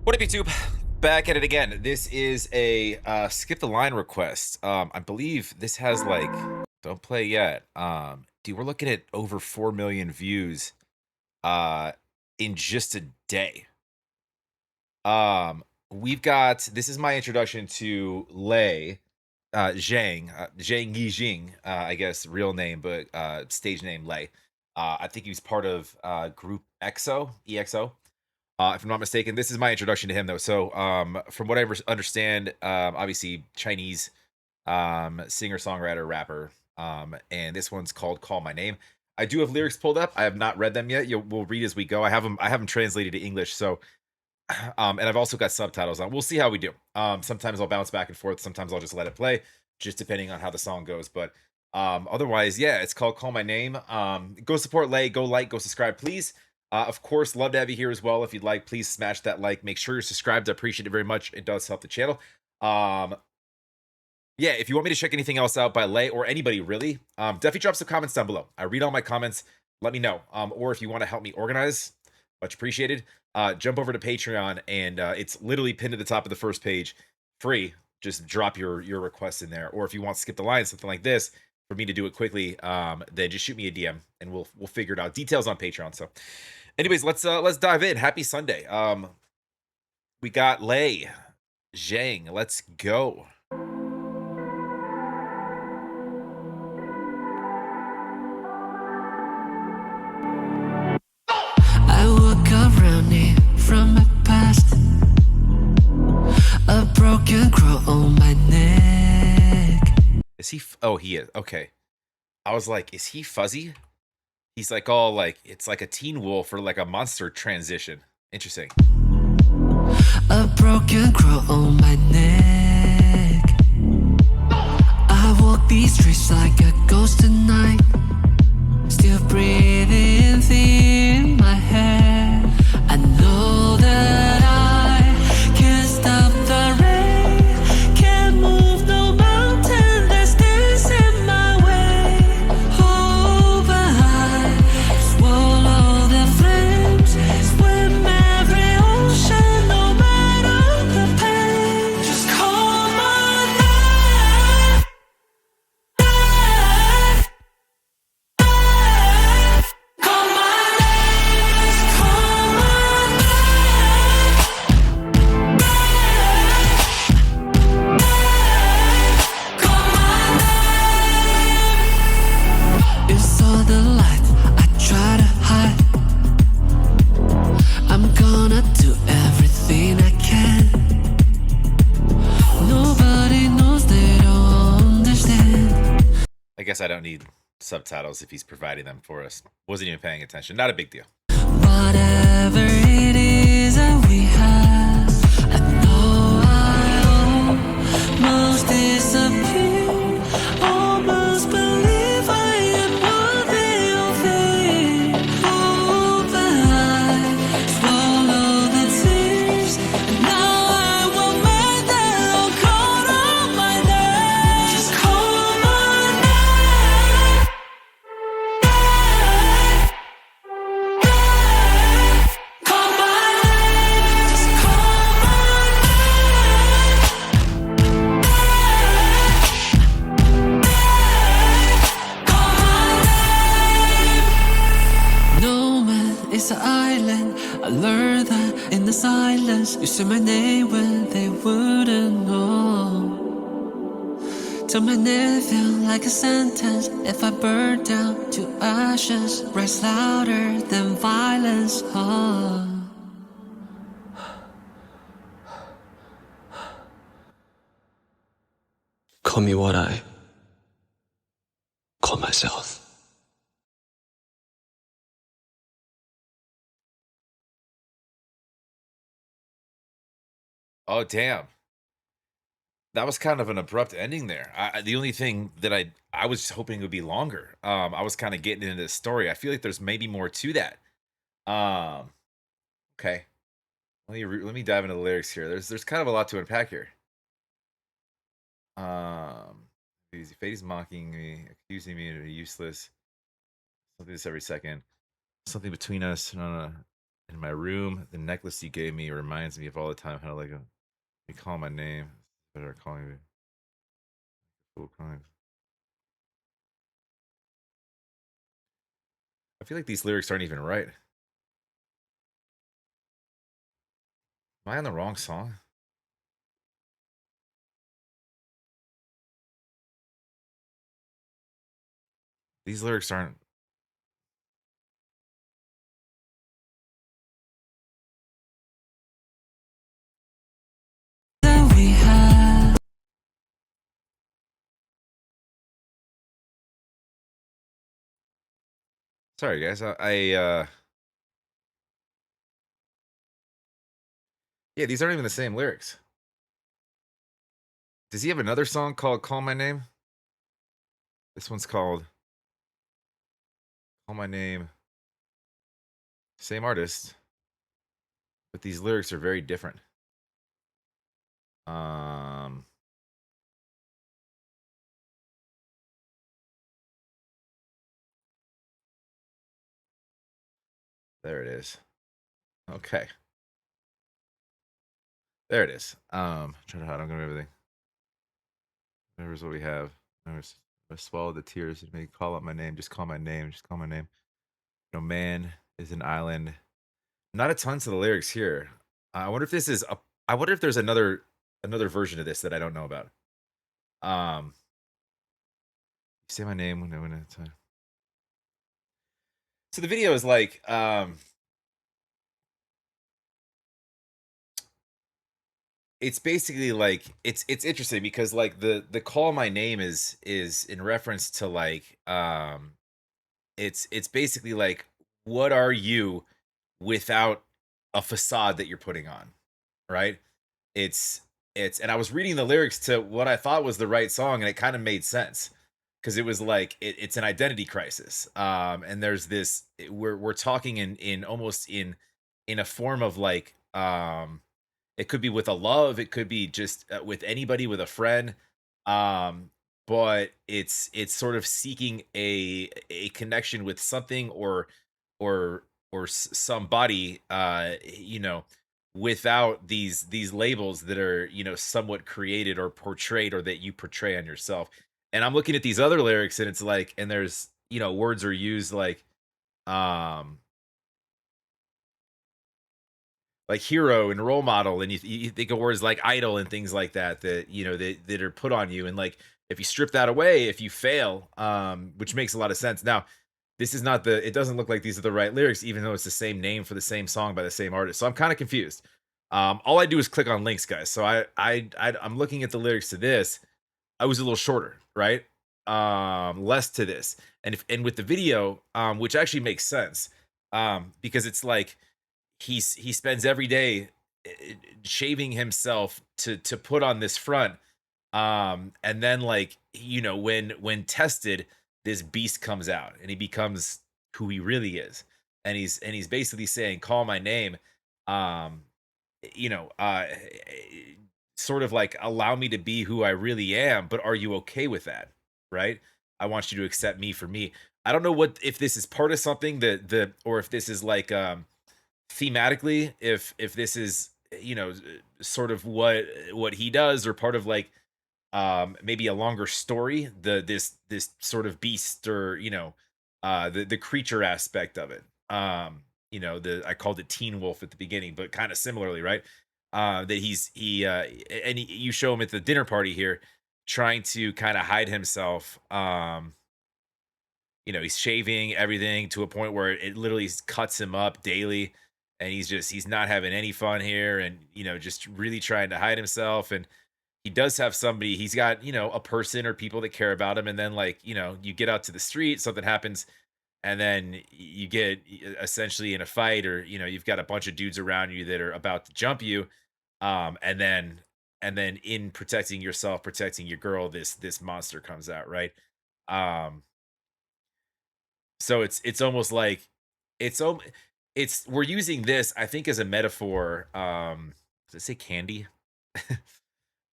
What up, YouTube? Back at it again. This is a skip the line request. I believe this has like don't play yet. Dude, we're looking at over 4 million views uh in just a day. Um, we've got this is my introduction to Lei Zhang Yijing, I guess real name, but stage name Lei. I think he was part of group EXO. If I'm not mistaken, this is my introduction to him, though. So, from what I understand, obviously Chinese singer, songwriter, rapper, and this one's called "Call My Name." I do have lyrics pulled up. I have not read them yet. We'll read as we go. I have them translated to English. So, and I've also got subtitles on. We'll see how we do. Sometimes I'll bounce back and forth. Sometimes I'll just let it play, just depending on how the song goes. But otherwise, yeah, it's called "Call My Name." Go support Lay. Go like. Go subscribe, please. Of course, love to have you here as well. If you'd like, please smash that like. Make sure you're subscribed. I appreciate it very much. It does help the channel. Yeah, if you want me to check anything else out by Lay or anybody really, definitely drop some comments down below. I read all my comments. Let me know. Or if you want to help me organize, much appreciated. Jump over to Patreon, and it's literally pinned to the top of the first page, free. Just drop your request in there. Or if you want to skip the line, something like this, for me to do it quickly, then just shoot me a DM and we'll figure it out. Details on Patreon. So, anyways, let's dive in. Happy Sunday. We got Lei Zhang. Let's go. I walk around it from my past, a broken crow on my neck. Is he? Oh, he is. Okay. I was like, is he fuzzy? He's like all like it's like a teen wolf or like a monster transition. Interesting. A broken crow on my neck. I walk these streets like a ghost tonight, still breathing in my head. I know that I can't stop the rain, can't move no mountain that stands in my way. Oh, but I swallow the flames, swim every ocean, no matter the pain. Just call my name. Call my name. Call my name. Call my name. It's all the light I try to hide. I'm gonna do everything I can. Nobody knows, they don't understand. I guess I don't need subtitles if he's providing them for us. Wasn't even paying attention. Not a big deal. Whatever it is that we have, I know I almost disappear, almost believe I am worthy of it. Oh, but I swallow the tears, and now I will make them all call out my name. Just call my name. Call my name. Just call my name. Call my name. No man is an island. I learned that in the silence. You say my name when they wouldn't know. Tell my name feel like a sentence. If I burn down to ashes, rise louder than violence. Oh. Call me what I call myself. Oh, damn. That was kind of an abrupt ending there. The only thing that I was hoping it would be longer. I was kind of getting into the story. I feel like there's maybe more to that. Um, okay. Let me dive into the lyrics here. There's kind of a lot to unpack here. Fate is mocking me, accusing me of useless. Something this every second. Something between us. No, no. In my room, the necklace you gave me reminds me of all the time how to like you call my name. Better calling me. Cool calling. I feel like these lyrics aren't even right. Am I on the wrong song? These lyrics aren't. that we had. Sorry, guys. Yeah, these aren't even the same lyrics. Does he have another song called "Call My Name"? This one's called "Call My Name." Same artist, but these lyrics are very different. Um, there it is. Okay, there it is. Try to hide. I'm gonna everything. Remembers what we have. Remembers, I swallowed the tears and made call out my name. Just call my name. Just call my name. No man is an island. Not a ton to the lyrics here. I wonder if this is a. I wonder if there's another version of this that I don't know about. Um, say my name when it's time. So the video is like, it's basically like it's interesting because like the call my name is in reference to like it's basically like what are you without a facade that you're putting on, right? It's it's and I was reading the lyrics to what I thought was the right song, and it kind of made sense because it was like it's an identity crisis. And there's this we're talking in almost in a form of like it could be with a love, it could be just with anybody, with a friend. Um, but it's sort of seeking a connection with something or somebody without these labels that are somewhat created or portrayed or that you portray on yourself. And I'm looking at these other lyrics and it's like and there's words are used um like hero and role model, and you think of words like idol and things like that that are put on you, and like if you strip that away, if you fail, which makes a lot of sense. Now this is not the it doesn't look like these are the right lyrics, even though it's the same name for the same song by the same artist, so I'm kind of confused. All I do is click on links, guys, so I'm looking at the lyrics to this. I was a little shorter, right? Less to this, and with the video, which actually makes sense, because it's like he spends every day shaving himself to put on this front, and then like when tested, this beast comes out and he becomes who he really is, and he's basically saying call my name, um you know uh sort of like allow me to be who I really am, but are you okay with that, right? I want you to accept me for me. I don't know what if this is part of something that the or if this is like thematically, if this is sort of what he does, or part of like maybe a longer story, this sort of beast, or the creature aspect of it. The I called it teen wolf at the beginning, but kind of similarly, right? That you show him at the dinner party here trying to kind of hide himself. He's shaving everything to a point where it literally cuts him up daily, and he's not having any fun here, and just really trying to hide himself. And he does have somebody, he's got a person or people that care about him, and then like you get out to the street, something happens, and then you get essentially in a fight, or you've got a bunch of dudes around you that are about to jump you, and then in protecting yourself, protecting your girl, this monster comes out, right? Um so it's almost like it's om- it's we're using this, I think, as a metaphor. Does it say candy?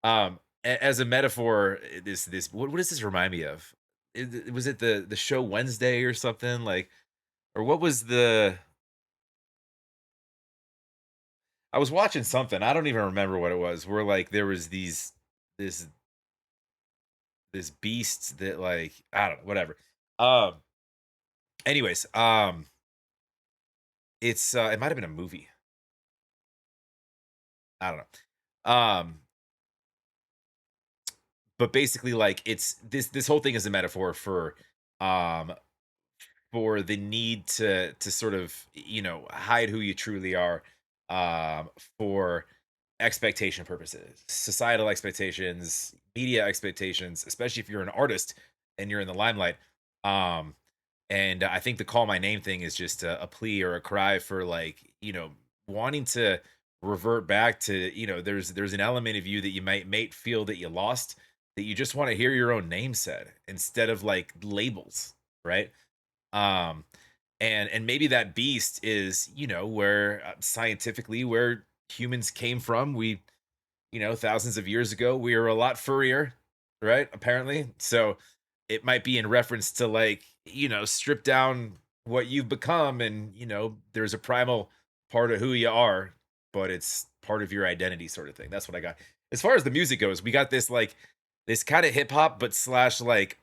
As a metaphor, this what does this remind me of? Was it the show Wednesday or something, like, or what was the I was watching something. I don't even remember what it was. Where like there was this this beast that like I don't know, whatever. Um anyways, it's it might have been a movie. I don't know. But basically like it's this whole thing is a metaphor um for the need to sort of hide who you truly are um for expectation purposes, societal expectations, media expectations, especially if you're an artist and you're in the limelight. um and I think the call my name thing is just a plea or a cry for like wanting to revert back to there's an element of you that you might feel that you lost, that you just want to hear your own name said instead of like labels, right? um and maybe that beast is where scientifically where humans came from. We thousands of years ago, we were a lot furrier, right? Apparently. So it might be in reference to like, strip down what you've become. And, there's a primal part of who you are, but it's part of your identity sort of thing. That's what I got. As far as the music goes, we got this like, this kind of hip hop, but slash like,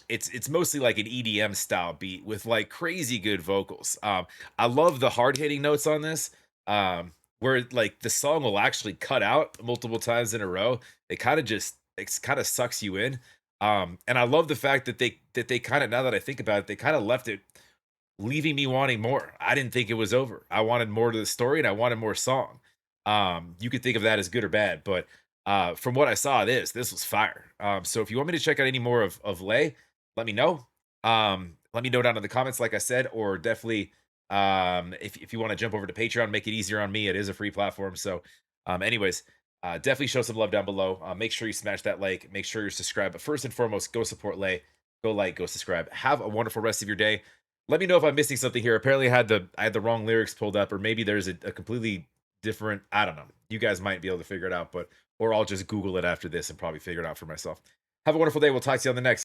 it's mostly like an EDM style beat with like crazy good vocals. I love the hard hitting notes on this. Where like the song will actually cut out multiple times in a row. It kind of sucks you in. And I love the fact that they kind of, now that I think about it, they kind of left it leaving me wanting more. I didn't think it was over. I wanted more to the story and I wanted more song. You could think of that as good or bad, but from what I saw, this was fire. So if you want me to check out any more of Lay, let me know. Let me know down in the comments, like I said, or definitely if you want to jump over to Patreon, make it easier on me. It is a free platform. So anyways, definitely show some love down below. Make sure you smash that like, make sure you're subscribed. But first and foremost, go support Lay. Go like, go subscribe. Have a wonderful rest of your day. Let me know if I'm missing something here. Apparently, I had the wrong lyrics pulled up, or maybe there's a completely different. I don't know. You guys might be able to figure it out, but or I'll just Google it after this and probably figure it out for myself. Have a wonderful day. We'll talk to you on the next.